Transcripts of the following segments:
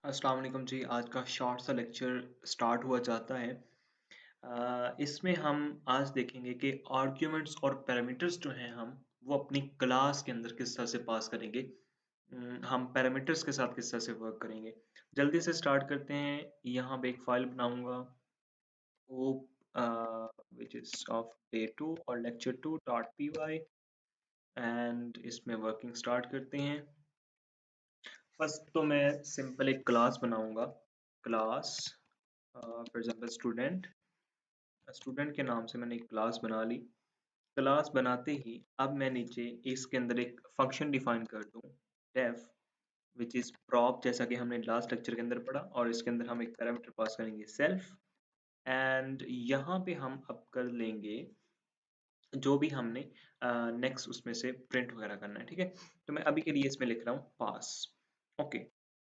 अस्सलाम वालेकुम जी। आज का शॉर्ट सा लेक्चर स्टार्ट हुआ चाहता है। इसमें हम आज देखेंगे कि आर्ग्यूमेंट्स और पैरामीटर्स जो हैं वो अपनी क्लास के अंदर किस तरह से पास करेंगे। हम पैरामीटर्स के साथ किस तरह से वर्क करेंगे। जल्दी से स्टार्ट करते हैं। यहाँ पे एक फाइल बनाऊंगा वो विच इज़ ऑफ डे 2 और लेक्चर 2.py एंड इसमें वर्किंग स्टार्ट करते हैं। फर्स्ट तो मैं सिंपल एक क्लास बनाऊंगा। Class for example student. Student के नाम से मैंने एक क्लास बना ली। क्लास बनाते ही अब मैं नीचे इसके अंदर एक फंक्शन डिफाइन कर दूं, डेफ, विच इज प्रॉप, जैसा कि हमने लास्ट लेक्चर के अंदर पढ़ा, और इसके अंदर हम एक पैरामीटर पास करेंगे सेल्फ। एंड यहाँ पे हम अब कर लेंगे जो भी हमने नेक्स्ट उसमें से प्रिंट वगैरह करना है। ठीक है, तो मैं अभी के लिए इसमें लिख रहा हूँ पास। ओके,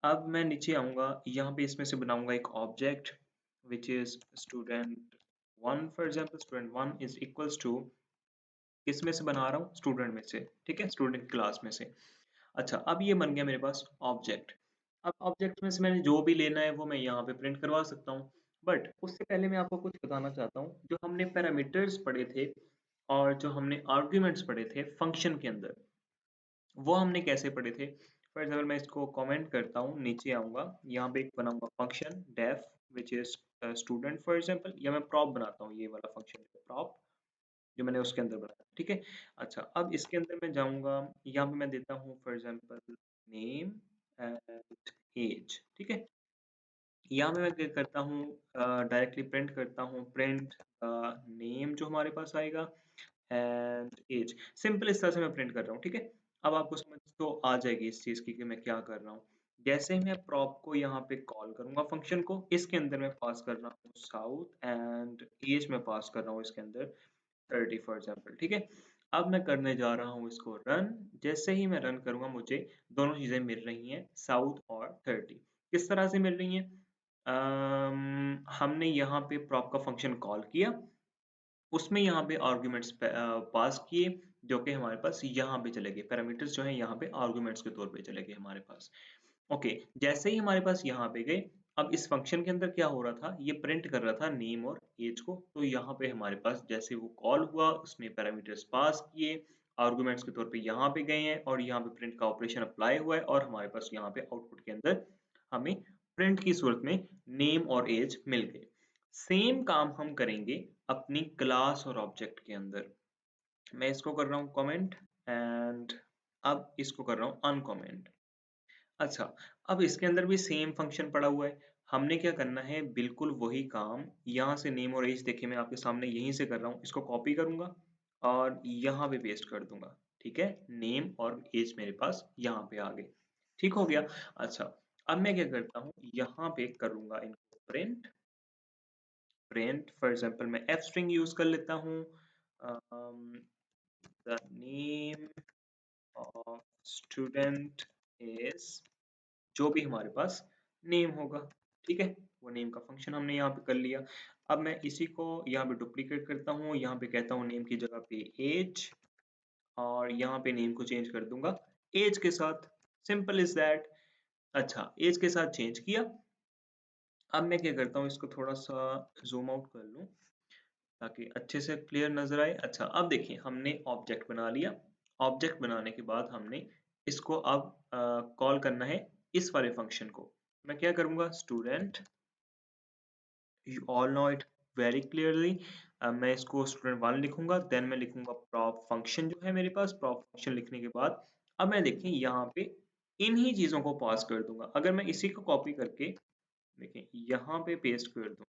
अब मैं नीचे आऊंगा, यहाँ पे इसमें से बनाऊंगा एक object which is student one. For example student one is equals to, किस में से बना रहा हूँ, स्टूडेंट में से। ठीक है, स्टूडेंट क्लास में से। अच्छा, अब ये बन गया मेरे पास ऑब्जेक्ट। अब ऑब्जेक्ट में से मैंने जो भी लेना है वो मैं यहाँ पे प्रिंट करवा सकता हूँ। बट उससे पहले मैं आपको कुछ बताना चाहता हूँ। जो हमने पैरामीटर्स पढ़े थे और जो हमने आर्ग्यूमेंट्स पढ़े थे फंक्शन के अंदर, वो हमने कैसे पढ़े थे। फॉर एग्जाम्पल मैं इसको कमेंट करता हूँ, नीचे आऊंगा, यहाँ पे एक बनाऊंगा function def which is student for example, या मैं प्रॉप बनाता हूँ, ये वाला फंक्शन प्रॉप जो मैंने उसके अंदर बनाया। ठीक है, अच्छा, अब इसके अंदर मैं जाऊंगा, यहाँ पे मैं देता हूँ for example name and age. ठीक है, यहाँ पे मैं क्या करता हूँ, डायरेक्टली प्रिंट करता हूँ, प्रिंट नेम जो हमारे पास आएगा एंड एज। सिंपल इस तरह से मैं प्रिंट कर रहा हूँ। ठीक है, अब आपको समझ तो आ जाएगी इस चीज की कि मैं क्या कर रहा हूँ। जैसे ही मैं प्रॉप को यहाँ पे कॉल करूंगा फंक्शन को, इसके अंदर मैं पास कर रहा हूँ साउथ एंड एज में पास कर रहा हूँ इसके अंदर 30 फॉर एग्जाम्पल। ठीक है, अब मैं करने जा रहा हूँ इसको रन। जैसे ही मैं रन करूंगा मुझे दोनों चीजें मिल रही हैं, साउथ और 30। किस तरह से मिल रही हैं? हमने यहाँ पे प्रॉप का फंक्शन कॉल किया, उसमें यहाँ पे आर्ग्यूमेंट्स पास किए जो कि हमारे पास यहाँ पे चले गए। पैरामीटर्स जो है यहाँ पे आर्ग्यूमेंट्स के तौर पे चले गए हमारे पास। ओके, जैसे ही हमारे पास यहाँ पे गए, अब इस फंक्शन के अंदर क्या हो रहा था, ये प्रिंट कर रहा था नेम और एज को। तो यहाँ पे हमारे पास जैसे वो कॉल हुआ, उसने पैरामीटर्स पास किए, आर्गुमेंट्स के तौर पे यहाँ पे गए हैं, और यहाँ पे प्रिंट का ऑपरेशन अप्लाई हुआ है, और हमारे पास यहाँ पे आउटपुट के अंदर हमें प्रिंट की सूरत में नेम और एज मिल गए। सेम काम हम करेंगे अपनी क्लास और ऑब्जेक्ट के अंदर। मैं इसको कर रहा हूँ कमेंट एंड अब इसको कर रहा हूँ अनकमेंट। अच्छा, अब इसके अंदर भी सेम फंक्शन पड़ा हुआ है। हमने क्या करना है, बिल्कुल वही काम, यहाँ से नेम और एज देखिए मैं आपके सामने यहीं से कर रहा हूँ, इसको कॉपी करूंगा और यहाँ पे पेस्ट कर दूंगा। ठीक है, नेम और एज मेरे पास यहाँ पे आ गए। ठीक हो गया। अच्छा, अब मैं क्या करता हूँ, यहाँ पे करूंगा इनको प्रिंट। प्रिंट फॉर एग्जाम्पल मैं एफ स्ट्रिंग यूज कर लेता हूँ, the name of student is, जो भी हमारे पास नेम होगा। ठीक है, वो नेम का फंक्शन हमने यहाँ पे कर लिया। अब मैं इसी को यहाँ पे डुप्लीकेट करता हूँ, यहाँ पे कहता हूँ नेम की जगह पे एज, और यहाँ पे नेम को चेंज कर दूंगा एज के साथ। Simple is that. अच्छा, एज के साथ चेंज किया। अब मैं क्या करता हूँ, इसको थोड़ा सा जूम आउट कर लूँ ताकि अच्छे से क्लियर नजर आए। अच्छा, अब देखिए हमने ऑब्जेक्ट बना लिया। ऑब्जेक्ट बनाने के बाद हमने इसको अब कॉल करना है इस वाले फंक्शन को। मैं क्या करूंगा, student, you all know it very clearly. मैं इसको स्टूडेंट वन लिखूंगा, देन मैं लिखूंगा प्रॉप फंक्शन जो है मेरे पास। प्रॉप फंक्शन लिखने के बाद अब मैं देखिए यहाँ पे इन्हीं चीजों को पास कर दूंगा। अगर मैं इसी को कॉपी करके देखिए यहाँ पे पेस्ट कर दूं,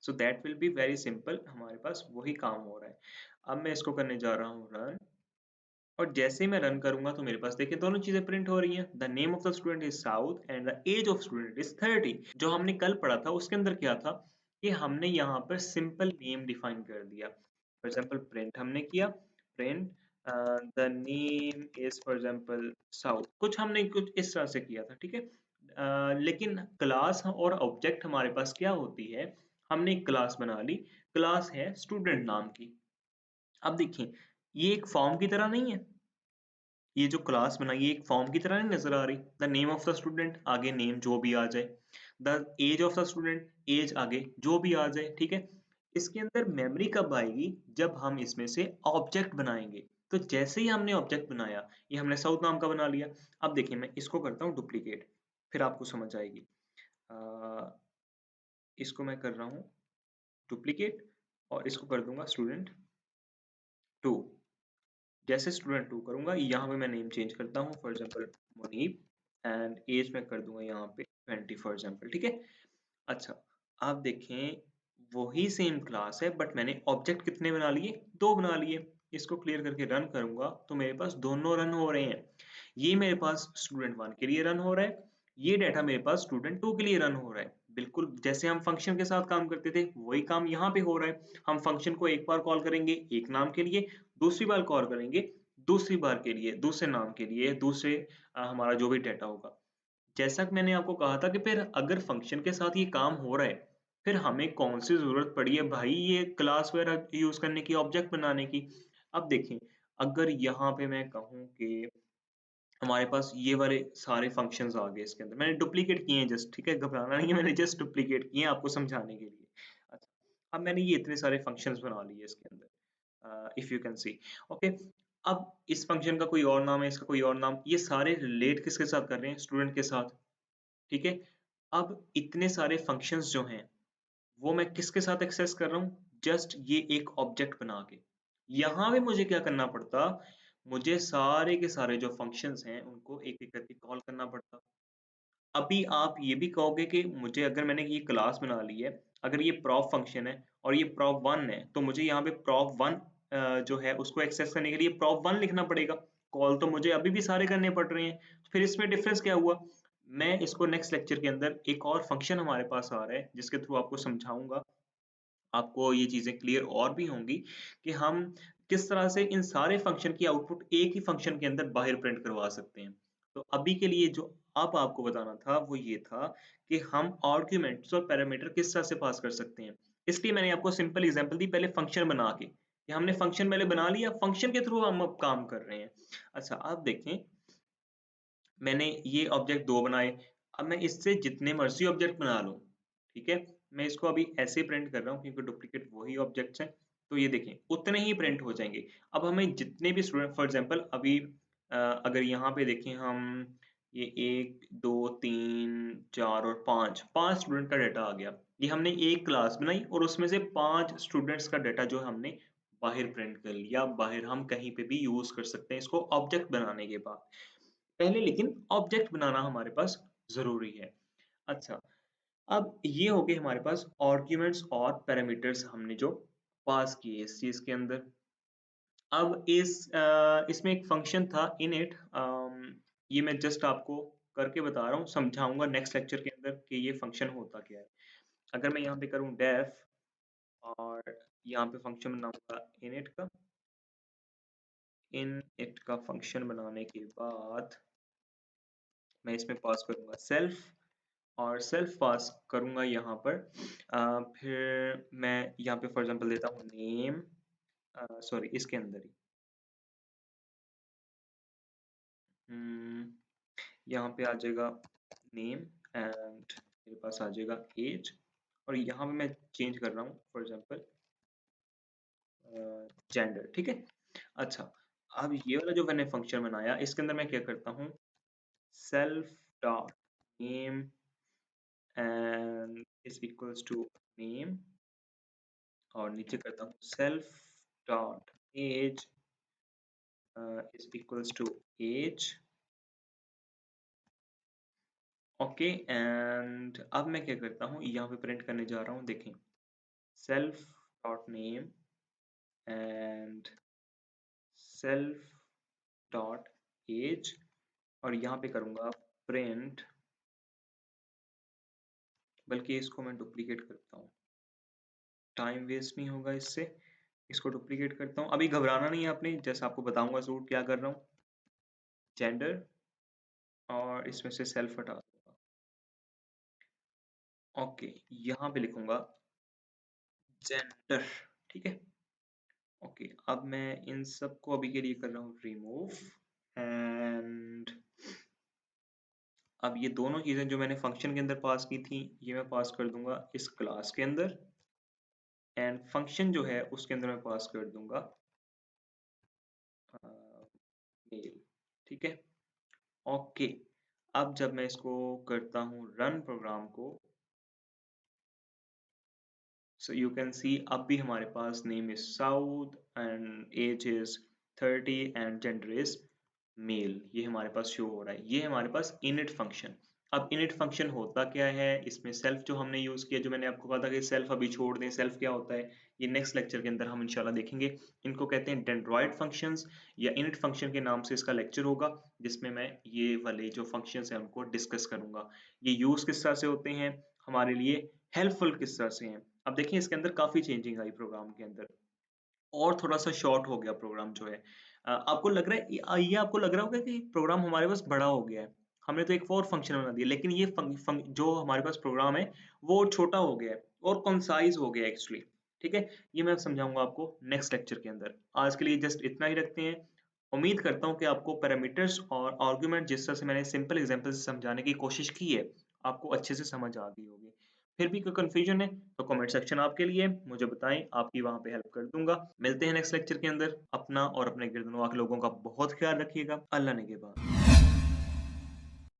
so that will be very simple, हमारे पास वही काम हो रहा है। अब मैं इसको करने जा रहा हूँ रन, और जैसे ही मैं रन करूंगा तो मेरे पास देखिए दोनों चीजें प्रिंट हो रही हैं। The name of the student is south and the age of student is 30। जो हमने कल पढ़ा था उसके अंदर क्या था कि हमने यहाँ पर सिंपल नेम डिफाइन कर दिया। फॉर एग्जाम्पल प्रिंट हमने किया, print the name is for example south, कुछ हमने कुछ इस तरह से किया था। ठीक है, लेकिन क्लास और ऑब्जेक्ट हमारे पास क्या होती है, हमने एक क्लास बना ली, क्लास है स्टूडेंट नाम की। अब देखिए ये एक फॉर्म की तरह नहीं है, ये जो क्लास बनाई है एक फॉर्म की तरह नहीं नजर आ रही? The name of the student, आगे नेम जो भी आ जाए, the age of the student, age आगे जो भी आ जाए, ठीक है। इसके अंदर मेमोरी कब आएगी? जब हम इसमें से ऑब्जेक्ट बनाएंगे। तो जैसे ही हमने ऑब्जेक्ट बनाया, ये हमने साउथ नाम का बना लिया। अब देखिए मैं इसको करता हूँ डुप्लीकेट, फिर आपको समझ आएगी। इसको मैं कर रहा हूँ डुप्लीकेट और इसको कर दूंगा स्टूडेंट टू। जैसे स्टूडेंट टू करूंगा, यहाँ पे मैं नेम चेंज करता हूँ, for example Munib, and age में कर दूंगा यहाँ पे 20 फॉर एग्जाम्पल, ठीक है। अच्छा, आप देखें वही सेम क्लास है बट मैंने ऑब्जेक्ट कितने बना लिए? दो बना लिए। इसको क्लियर करके रन करूंगा तो मेरे पास दोनों रन हो रहे हैं। ये मेरे पास स्टूडेंट वन के लिए रन हो रहा है, ये डाटा मेरे पास स्टूडेंट टू के लिए रन हो रहा है। बिल्कुल जैसे हम फंक्शन के साथ काम करते थे वही काम यहाँ पे हो रहा है। हम फंक्शन को एक बार कॉल करेंगे एक नाम के लिए, दूसरी बार कॉल करेंगे दूसरी बार के लिए, दूसरे नाम के लिए, दूसरे हमारा जो भी डाटा होगा। जैसा कि मैंने आपको कहा था कि फिर अगर फंक्शन के साथ ये काम हो रहा है, फिर हमें कौन सी जरूरत पड़ी है भाई ये क्लास वगैरह यूज करने की, ऑब्जेक्ट बनाने की। अब देखें, अगर यहाँ पे मैं कहूँ कि हमारे पास ये वाले सारे फंक्शंस आ गए इसके अंदर, मैंने डुप्लीकेट किए हैं जस्ट, ठीक है, घबराना नहीं है, मैंने जस्ट डुप्लीकेट किए हैं आपको समझाने के लिए। अच्छा, अब मैंने ये इतने सारे फंक्शंस बना लिए इसके अंदर, if you can see. Okay, अब इस फंक्शन का कोई और नाम है, इसका कोई और नाम, ये सारे रिलेट किसके साथ कर रहे हैं? स्टूडेंट के साथ, ठीक है। अब इतने सारे फंक्शंस जो हैं वो मैं किसके साथ एक्सेस कर रहा हूँ? जस्ट ये एक ऑब्जेक्ट बना के। यहाँ पे मुझे क्या करना पड़ता? मुझे सारे के सारे जो फंक्शंस हैं उनको एक एक करके कॉल करना पड़ता। अभी आप ये भी कहोगे कि मुझे, अगर मैंने ये क्लास बना ली है, अगर ये प्रॉप फंक्शन है और ये प्रॉप वन है, तो मुझे यहाँ पे प्रॉप वन जो है उसको एक्सेस करने के लिए प्रॉप वन लिखना पड़ेगा। कॉल तो मुझे अभी भी सारे करने पड़ रहे हैं। फिर इसमें डिफरेंस क्या हुआ? मैं इसको नेक्स्ट लेक्चर के अंदर एक और फंक्शन हमारे पास आ रहा है जिसके थ्रू आपको समझाऊंगा, आपको ये चीजें क्लियर और भी होंगी कि हम किस तरह से इन सारे फंक्शन की आउटपुट एक ही फंक्शन के अंदर बाहर प्रिंट करवा सकते हैं। तो अभी के लिए जो अब आपको बताना था वो ये था कि हम आर्ग्यूमेंट्स और पैरामीटर किस तरह से पास कर सकते हैं। इसलिए मैंने आपको सिंपल एग्जांपल दी पहले फंक्शन बना के, कि हमने फंक्शन पहले बना लिया, फंक्शन के थ्रू हम अब काम कर रहे हैं। अच्छा, आप देखें मैंने ये ऑब्जेक्ट दो बनाए, अब मैं इससे जितने मर्जी ऑब्जेक्ट बना लूं, ठीक है। मैं इसको अभी ऐसे प्रिंट कर रहा हूँ क्योंकि डुप्लीकेट वही ऑब्जेक्ट्स हैं, तो ये देखें उतने ही प्रिंट हो जाएंगे। अब हमें जितने भी स्टूडेंट, फॉर एग्जांपल अभी अगर यहाँ पे देखें हम, ये एक दो तीन चार और पाँच, पांच स्टूडेंट का डाटा आ गया। ये हमने एक क्लास बनाई और उसमें से पांच स्टूडेंट्स का डाटा जो हमने बाहर प्रिंट कर लिया, बाहर हम कहीं पे भी यूज कर सकते हैं इसको ऑब्जेक्ट बनाने के बाद। पहले लेकिन ऑब्जेक्ट बनाना हमारे पास ज़रूरी है। अच्छा, अब ये हो गए हमारे पास आर्ग्यूमेंट्स और पैरामीटर्स हमने जो पास किए इस चीज़ के अंदर। अब इसमें एक फंक्शन था इनिट, ये मैं जस्ट आपको करके बता रहा हूँ, समझाऊंगा नेक्स्ट लेक्चर के अंदर कि ये फंक्शन होता क्या है। अगर मैं यहाँ पे करूँ डेफ और यहाँ पे फंक्शन बनाऊंगा इनिट का, इनिट का फंक्शन बनाने के बाद मैं इसमें पास करूंगा सेल्फ, और सेल्फ पास करूंगा यहाँ पर। फिर मैं यहाँ पे फॉर एग्जांपल देता हूँ नेम, सॉरी इसके अंदर ही, हम्म, यहाँ पे आ जाएगा नेम एंड मेरे पास आ जाएगा एज, और यहाँ पे मैं चेंज कर रहा हूँ फॉर एग्जांपल जेंडर, ठीक है। अच्छा, अब ये वाला जो मैंने फंक्शन बनाया इसके अंदर मैं क्या करता हूँ, self dot name and is equals to name, और नीचे करता हूँ self dot age is equals to age. Okay, and अब मैं क्या करता हूँ, यहाँ पे प्रिंट करने जा रहा हूँ, देखें self dot name and self dot age, और यहाँ पे करूँगा प्रिंट, बल्कि इसको मैं डुप्लीकेट करता हूँ, टाइम वेस्ट नहीं होगा इससे। इसको डुप्लीकेट करता हूँ, अभी घबराना नहीं है आपने, जैसे आपको बताऊंगा जरूर क्या कर रहा हूँ। जेंडर, और इसमें से सेल्फ हटा दूंगा। ओके, यहाँ पे लिखूंगा जेंडर, ठीक है। ओके, अब मैं इन सब को अभी के लिए कर रहा हूँ रिमूव, एंड अब ये दोनों चीजें जो मैंने फंक्शन के अंदर पास की थी, ये मैं पास कर दूंगा इस क्लास के अंदर, एंड फंक्शन जो है उसके अंदर मैं पास कर दूंगा मेल। ठीक है, ओके। अब जब मैं इसको करता हूँ रन प्रोग्राम को, so you can see अब भी हमारे पास name is South and age is 30 and gender is mail, ये हमारे पास शो हो रहा है। ये हमारे पास इनिट फंक्शन। अब इनिट फंक्शन होता क्या है, इसमें सेल्फ जो हमने यूज किया, जो मैंने आपको कहा था कि सेल्फ अभी छोड़ दें, सेल्फ क्या होता है ये नेक्स्ट लेक्चर के अंदर हम इंशाल्लाह देखेंगे। इनको कहते हैं डेंड्रॉइड फंक्शंस या इनिट फंक्शन के नाम से इसका लेक्चर होगा, जिसमें मैं ये वाले जो फंक्शंस हैं उनको डिस्कस करूंगा। ये यूज किस तरह से होते हैं, हमारे लिए हेल्पफुल किस तरह से हैं। अब देखिए इसके अंदर काफी चेंजिंग आई प्रोग्राम के अंदर, और थोड़ा-सा शॉर्ट हो गया प्रोग्राम जो है। आपको लग रहा है ये आपको लग रहा होगा कि प्रोग्राम हमारे पास बड़ा हो गया है। हमने तो एक और फंक्शन बना दिया, लेकिन ये फंक फंक जो हमारे पास प्रोग्राम है, वो छोटा हो गया है और कंसाइज़ हो गया है एक्चुअली। ठीक है? ये मैं समझाऊँगा आपको नेक्स्ट लेक्चर के अंदर। आज के लिए जस्ट इतना ही रखते हैं। उम्मीद करता हूँ कि आपको पैरामीटर्स और आर्गुमेंट जिस तरह से मैंने सिंपल एग्जांपल से समझाने की कोशिश की है, आपको अच्छे से समझ आ गई होगी। फिर भी कोई कन्फ्यूजन है तो कमेंट सेक्शन आपके लिए है, मुझे बताएं, आपकी वहां पे हेल्प कर दूंगा। मिलते हैं नेक्स्ट लेक्चर के अंदर। अपना और अपने गिरदनवाह के लोगों का बहुत ख्याल रखिएगा। अल्लाह ने के बाद।